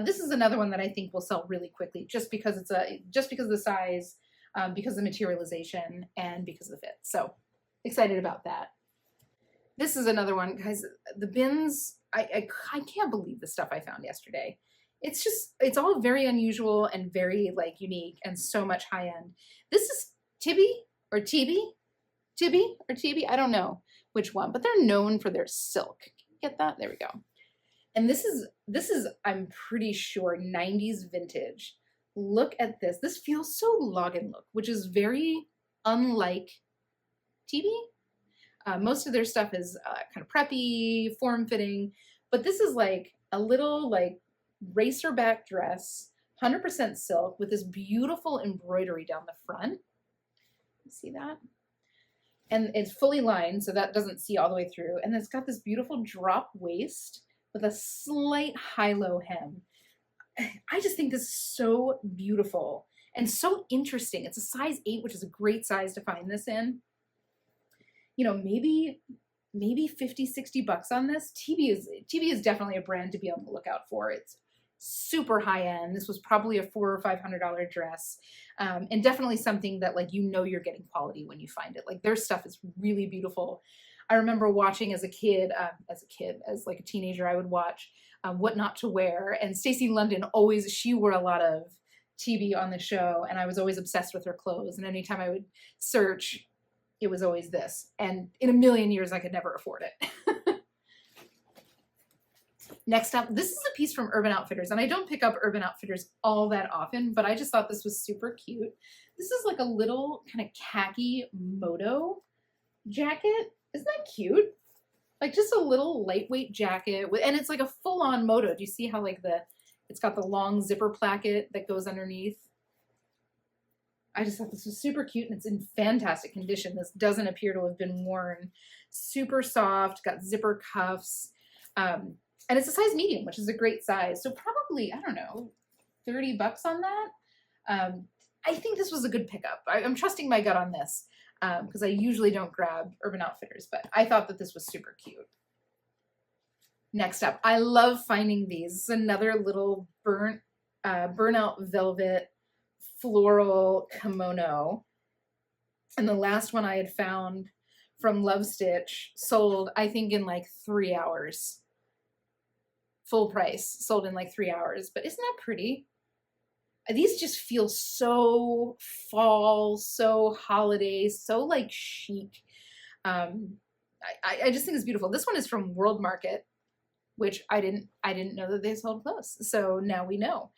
A: this is another one that I think will sell really quickly, just because of the size, because of the materialization, and because of the fit. So excited about that. This is another one, guys. The bins, I can't believe the stuff I found yesterday. It's all very unusual and very like unique and so much high end. This is Tibby or TB, Tibby or TB. I don't know which one, but they're known for their silk. Get that? There we go. And this is I'm pretty sure 90s vintage. Look at this. This feels so Login look, which is very unlike TB. Most of their stuff is kind of preppy, form-fitting, but this is like a little like racer back dress, 100% silk with this beautiful embroidery down the front. See that? And it's fully lined, so that doesn't see all the way through. And it's got this beautiful drop waist with a slight high-low hem. I just think this is so beautiful and so interesting. It's a size 8, which is a great size to find this in. You know, maybe 50, 60 bucks on this. TB is definitely a brand to be on the lookout for. It's super high end. This was probably a $400 or $500 dress, and definitely something that like you're getting quality when you find it. Like their stuff is really beautiful. I remember watching as like a teenager, I would watch What Not to Wear, and Stacey London she wore a lot of TB on the show, and I was always obsessed with her clothes. And anytime I would search, it was always this. And in a million years, I could never afford it. Next up, this is a piece from Urban Outfitters, and I don't pick up Urban Outfitters all that often, but I just thought this was super cute. This is like a little kind of khaki moto jacket. Isn't that cute? Like just a little lightweight jacket, and it's like a full-on moto. Do you see how like it's got the long zipper placket that goes underneath? I just thought this was super cute, and it's in fantastic condition. This doesn't appear to have been worn. Super soft, got zipper cuffs, and it's a size medium, which is a great size. So probably, I don't know, 30 bucks on that. I think this was a good pickup. I'm trusting my gut on this because I usually don't grab Urban Outfitters, but I thought that this was super cute. Next up, I love finding these. This is another little burnout velvet floral kimono, and the last one I had found from Love Stitch sold, I think, in like 3 hours. Full price, sold in like 3 hours. But isn't that pretty? These just feel so fall, so holiday, so like chic. I just think it's beautiful. This one is from World Market, which I didn't know that they sold clothes, so now we know.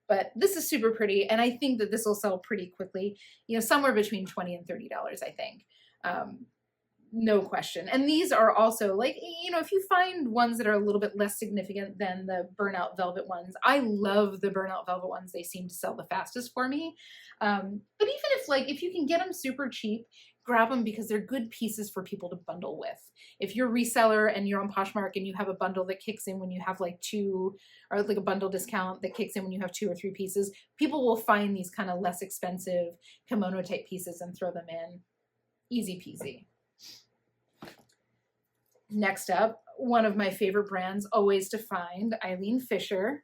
A: But this is super pretty, and I think that this will sell pretty quickly. You know, somewhere between $20 and $30, I think. No question. And these are also like, you know, if you find ones that are a little bit less significant than the burnout velvet ones, I love the burnout velvet ones. They seem to sell the fastest for me. But even if you can get them super cheap, grab them because they're good pieces for people to bundle with. If you're a reseller and you're on Poshmark and you have a bundle that kicks in when you have like 2, or like a bundle discount that kicks in when you have 2 or 3 pieces, people will find these kind of less expensive kimono type pieces and throw them in. Easy peasy. Next up, one of my favorite brands always to find, Eileen Fisher.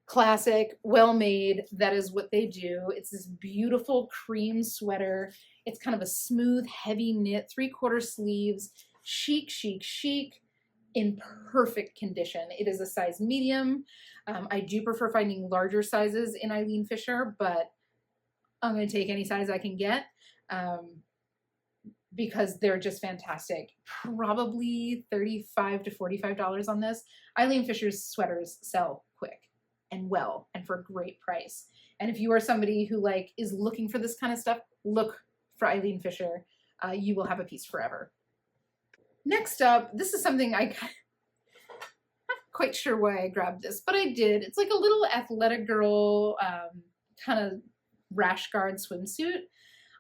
A: Classic, well-made, that is what they do. It's this beautiful cream sweater. It's kind of a smooth, heavy knit, 3/4 sleeves, chic, chic, chic, in perfect condition. It is a size medium. I do prefer finding larger sizes in Eileen Fisher, but I'm going to take any size I can get. Because they're just fantastic. Probably $35 to $45 on this. Eileen Fisher's sweaters sell quick and well and for a great price. And if you are somebody who like is looking for this kind of stuff, look for Eileen Fisher. You will have a piece forever. Next up, this is something I'm not quite sure why I grabbed this, but I did. It's like a little athletic girl kind of rash guard swimsuit.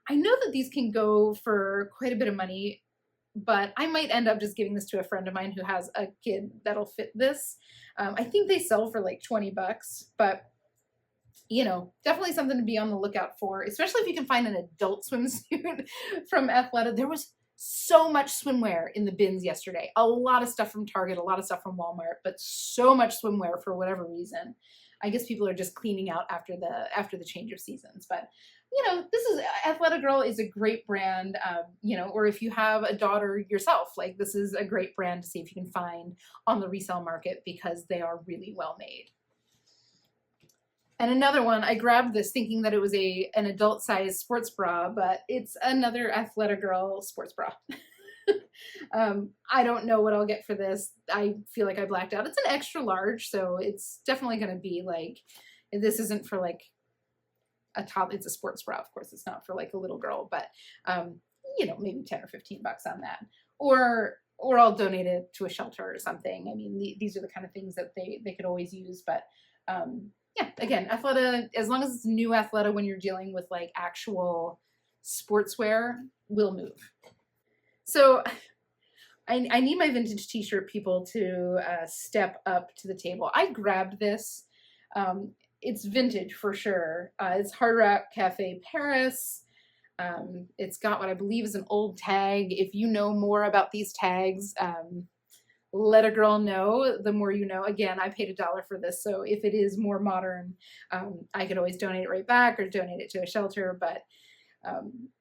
A: I know that these can go for quite a bit of money, but I might end up just giving this to a friend of mine who has a kid that'll fit this. I think they sell for like 20 bucks, but you know, definitely something to be on the lookout for, especially if you can find an adult swimsuit from Athleta. There was So much swimwear in the bins yesterday. A lot of stuff from Target, a lot of stuff from Walmart, but so much swimwear for whatever reason. I guess people are just cleaning out after the change of seasons. But you know, this is Athleta Girl is a great brand. You know, or if you have a daughter yourself, like this is a great brand to see if you can find on the resale market because they are really well made. And another one, I grabbed this thinking that it was an adult size sports bra, but it's another Athleta Girl sports bra. I don't know what I'll get for this. I feel like I blacked out. It's an extra large, so it's definitely going to be like, this isn't for like a top, it's a sports bra. Of course, it's not for like a little girl, but you know, maybe 10 or 15 bucks on that. Or I'll donate it to a shelter or something. I mean, these are the kind of things that they could always use, but yeah, again, Athleta, as long as it's new Athleta when you're dealing with like actual sportswear, will move. So I need my vintage t-shirt people to step up to the table. I grabbed this. It's vintage for sure. It's Hard Rock Cafe Paris. It's got what I believe is an old tag. If you know more about these tags, let a girl know. The more you know. Again, I paid $1 for this, so if it is more modern, I could always donate it right back or donate it to a shelter. But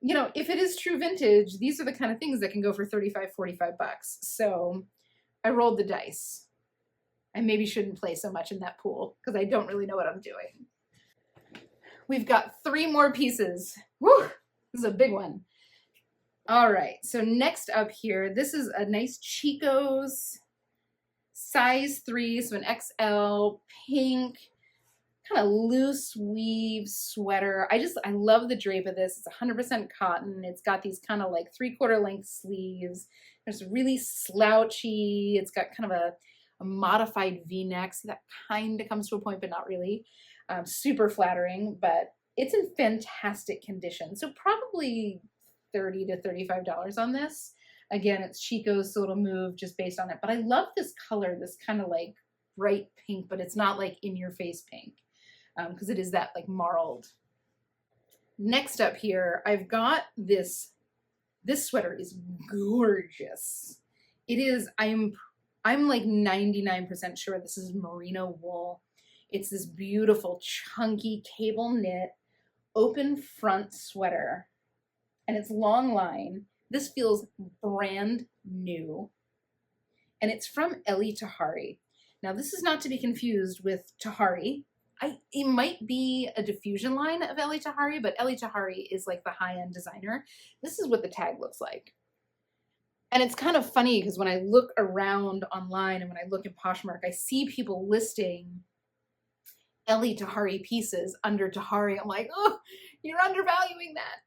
A: you know, if it is true vintage, these are the kind of things that can go for 35, 45 bucks. So I rolled the dice. I maybe shouldn't play so much in that pool because I don't really know what I'm doing. We've got 3 more pieces. Woo! This is a big one. All right, so next up here, this is a nice Chico's size 3, so an XL pink, kind of loose weave sweater. I love the drape of this. It's 100% cotton. It's got these kind of like 3/4 length sleeves. It's really slouchy. It's got kind of a modified V-neck, so that kind of comes to a point, but not really. Super flattering, but it's in fantastic condition. So probably $30 to $35 on this. Again, it's Chico's, so it'll move just based on it. But I love this color, this kind of like bright pink, but it's not like in your face pink because it is that like marled. Next up here, I've got this. This sweater is gorgeous. It is, I'm like 99% sure this is merino wool. It's this beautiful chunky cable knit open front sweater. And it's long line. This feels brand new. And it's from Ellie Tahari. Now, this is not to be confused with Tahari. It might be a diffusion line of Ellie Tahari, but Ellie Tahari is like the high-end designer. This is what the tag looks like. And it's kind of funny because when I look around online and when I look at Poshmark, I see people listing Ellie Tahari pieces under Tahari. I'm like, oh, you're undervaluing that.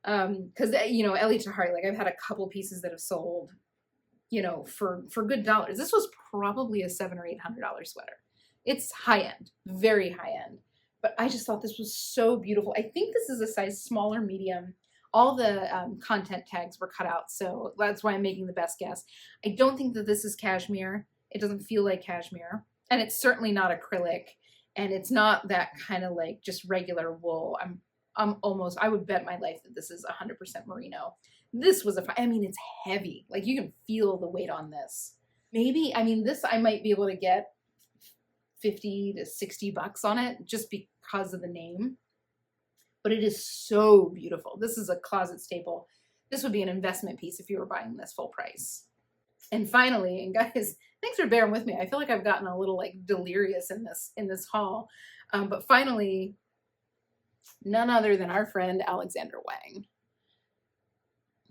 A: Because you know, Ellie Tahari, like I've had a couple pieces that have sold, you know, for good dollars. This was probably a $700 or $800 sweater. It's high end, very high end. But I just thought this was so beautiful. I think this is a size smaller, medium. All the content tags were cut out, so that's why I'm making the best guess. I don't think that this is cashmere. It doesn't feel like cashmere, and it's certainly not acrylic, and it's not that kind of like just regular wool. I would bet my life that this is 100% merino. This was I mean, it's heavy. Like you can feel the weight on this. Maybe, I mean, this I might be able to get 50 to 60 bucks on it just because of the name. But it is so beautiful. This is a closet staple. This would be an investment piece if you were buying this full price. And finally, and guys, thanks for bearing with me. I feel like I've gotten a little like delirious in this haul. But finally, none other than our friend Alexander Wang. Can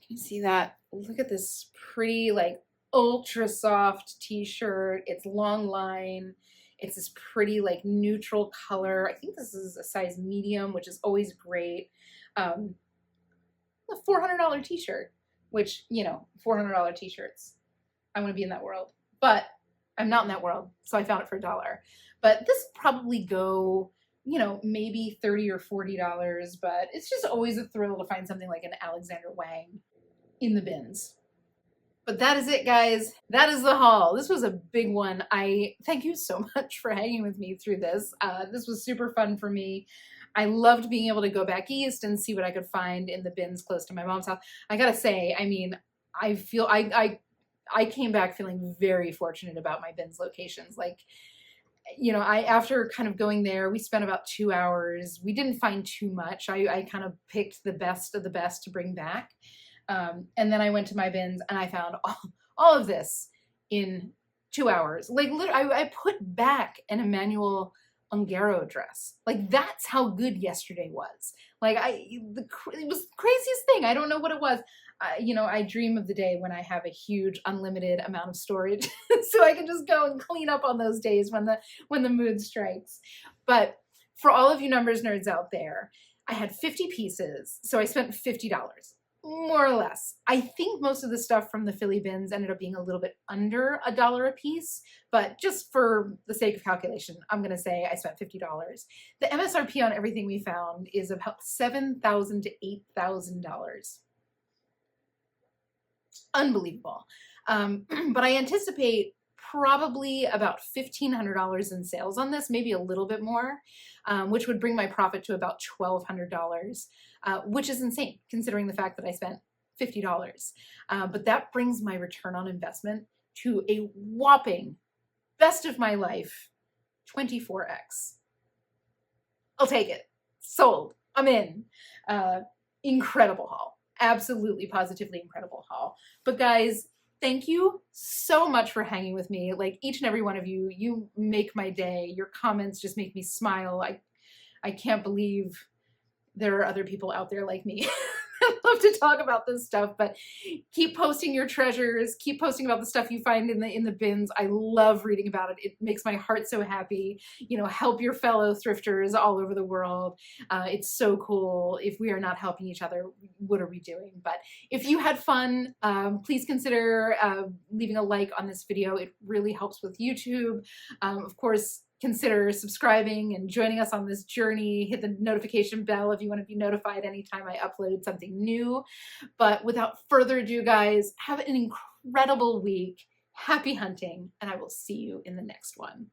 A: you see that? Look at this pretty like ultra soft t-shirt. It's long line. It's this pretty like neutral color. I think this is a size medium, which is always great. A $400 t-shirt, which, you know, $400 t-shirts. I want to be in that world, but I'm not in that world. So I found it for $1. But this probably go, you know, maybe $30 or $40, but it's just always a thrill to find something like an Alexander Wang in the bins. But that is it, guys. That is the haul. This was a big one. I thank you so much for hanging with me through this. This was super fun for me. I loved being able to go back east and see what I could find in the bins close to my mom's house. I gotta say, I mean, I feel I came back feeling very fortunate about my bins locations. Like, you know, after kind of going there, we spent about 2 hours. We didn't find too much. I kind of picked the best of the best to bring back. And then I went to my bins and I found all of this in 2 hours. Like, literally, I put back an Emmanuel Ungaro dress. Like, that's how good yesterday was. Like, it was the craziest thing. I don't know what it was. You know, I dream of the day when I have a huge unlimited amount of storage so I can just go and clean up on those days when the mood strikes. But for all of you numbers nerds out there, I had 50 pieces, so I spent $50, more or less. I think most of the stuff from the Philly bins ended up being a little bit under $1 a piece, but just for the sake of calculation, I'm going to say I spent $50. The MSRP on everything we found is about $7,000 to $8,000. Unbelievable. But I anticipate probably about $1,500 in sales on this, maybe a little bit more, which would bring my profit to about $1,200, which is insane considering the fact that I spent $50. But that brings my return on investment to a whopping, best of my life, 24x. I'll take it. Sold. I'm in. Incredible haul. Absolutely, positively incredible haul. But guys, thank you so much for hanging with me. Like, each and every one of you, you make my day. Your comments just make me smile. I can't believe there are other people out there like me. I love to talk about this stuff, but keep posting your treasures. Keep posting about the stuff you find in the bins. I love reading about it. It makes my heart so happy. You know, help your fellow thrifters all over the world. It's so cool. If we are not helping each other, what are we doing? But if you had fun, please consider leaving a like on this video. It really helps with YouTube. Of course, consider subscribing and joining us on this journey. Hit the notification bell if you want to be notified anytime I upload something new. But without further ado, guys, have an incredible week. Happy hunting, and I will see you in the next one.